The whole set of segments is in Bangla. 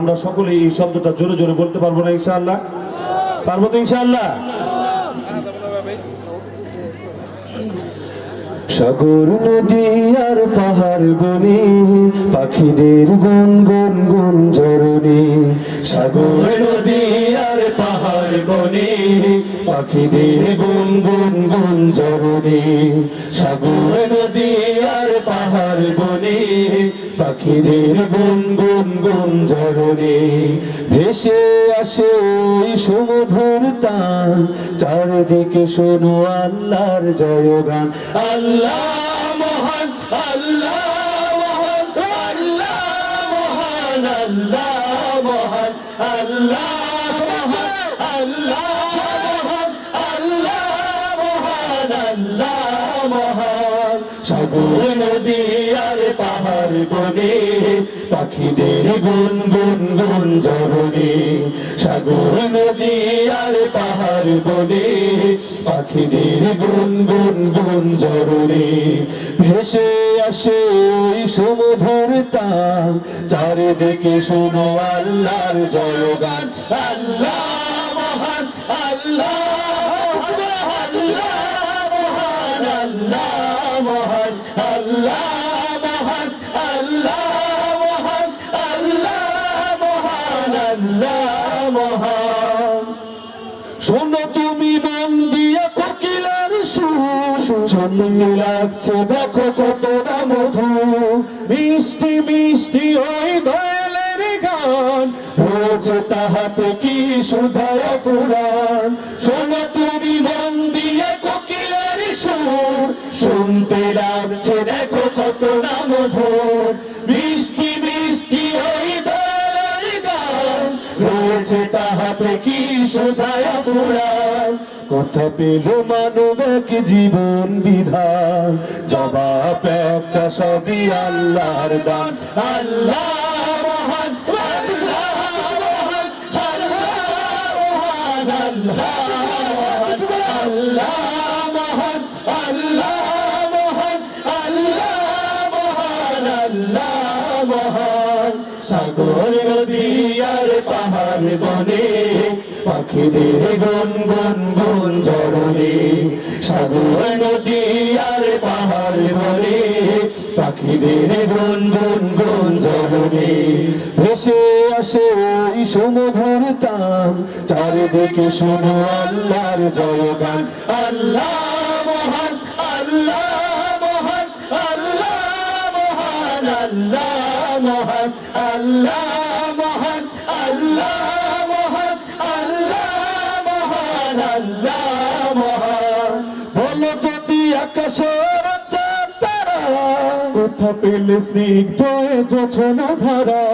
আমরা সকলে এই শব্দটা জোরে জোরে বলতে পারবো না ইনশাআল্লাহ? পারবো তো ইনশাআল্লাহ? সাগর নদী আর পাহাড় বনে পাখিদের গুন গুন গুন ঝরনে, সাগর নদী আর পাহাড় বনে পাখিদের গুন গুন গুন ঝরনে, সাগর নদী আর পাহাড় বনে পাখিদের গুন গুন গুন ঝরনে, ভেসে আসে ওই সমুদ্রের তান, চারিদিকে শোনো আল্লাহর জয়গান। আল্লাহ মহান, আল্লাহ মহান, আল্লাহ মহান, আল্লাহ মহান, আল্লাহ মহান, আল্লাহ মহান, আল্লাহ মহান, আল্লাহ মহান। সাগর নদী আর পাহাড় বনে পাখিদের গুন গুন গুন ঝরনে, সাগর নদী আর পাহাড় বনে পাখিদের গুন গুন গুন ঝরনে, ভেসে আসে ওই সমুদ্রের তান, চারিদিকে শোনো আল্লাহর জয়গান। আল্লাহ মহান, আল্লাহ মহান, আল্লাহ মহান, আল্লাহ মহান, আল্লাহ মহান, আল্লাহ মহান, আল্লাহ মহান। শোনো তুমি মন দিয়া কোকিলার সুর, শুনতে লাগছে দেখো কতটা মধু, মিষ্টি মিষ্টি ওই দয়ালের গান, রয়েছে তাহাতে কি সুধায় পুরাণ। শোনো তুমি মন দিয়া কোকিলার সুর, শুনতে লাগছে দেখো কতটা মধুর, মিষ্টি মিষ্টি ওই দয়ালের গান, রয়েছে তাহাতে কি সুধায় পুরাণ। কথা পেল মানব এক জীবন বিধান, জবাব একটা সবই আল্লাহর দান। আল্লাহ মহান, আল্লাহ মহান, আল্লাহ মহান, আল্লাহ মহান, আল্লাহ মহান, আল্লাহ মহান, আল্লাহ মহান। সাগর নদী আর পাহাড় বনে পাখিদের গুন গুন গুন ঝরনে, সাগর নদী আর পাহাড় বনে পাখিদের গুন গুন গুন ঝরনে, ভেসে আসে ওই সমুদ্রের তান, চারিদিকে শোনো আল্লাহর জয়গান। আল্লাহ মহান, আল্লাহ মহান, আল্লাহ মহান, আল্লাহ মহান, আল্লাহ মহান, আল্লাহ মহান, আল্লাহ মহান, আল্লাহ মহান। বলো যদি আকাশের চাঁদ তারা, কোথা পেলে স্নিগ্ধ জোছনা ধারা,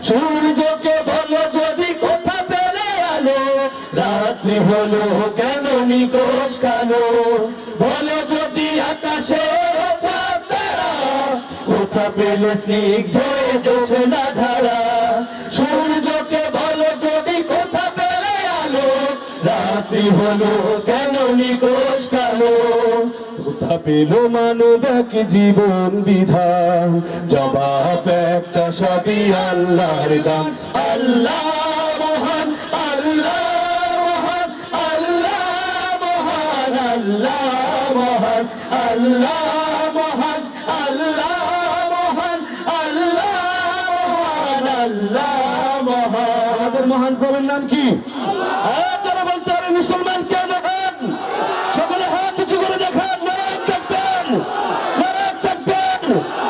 সূর্যকে বলো যদি কোথা পেলে আলো, রাত্রি হলো কেন নিকোষ কালো। বলো যদি আকাশের চাঁদ তারা, কোথা পেলে স্নিগ্ধ জোছনা ধারা, সূর্যকে বলো যদি কোথা পেলে আলো, রাত্রি হলো কেন নিকোষ কালো। কোথা পেল মানব এক জীবন বিধান, জবাব একটা সবই আল্লাহর দান। আল্লাহ মহান, আল্লাহ মহান, আল্লাহ মহান, আল্লাহ মহান, আল্লাহ মহান, আল্লাহ মহান, আল্লাহ মহান, আল্লাহ মহান। আমাদের মহান প্রভুর নাম কি? তারা বলতে হবে মুসলমান কে মহান? সকলে হাত উঁচু করে দেখান, নারায়ে তাকবীর, নারায়ে তাকবীর।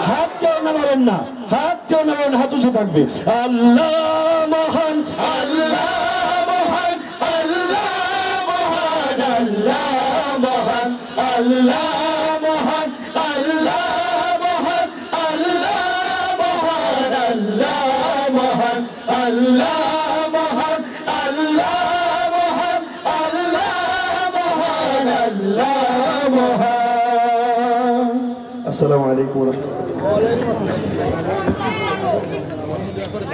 হাত কেউ নামাবেন না, হাত কেউ নামাবেন, হাত উঁচু থাকবে। আল্লাহ মহান, আল্লাহ মহান, আল্লাহ মহান, আল্লাহ মহান, আল্লাহ মহান, আল্লাহ মহান, আল্লাহ মহান, আল্লাহ মহান, আল্লাহ মহান, আল্লাহ মহান, আল্লাহ মহান, আল্লাহ মহান। আসসালামু আলাইকুম ওয়া রাহমাতুল্লাহ।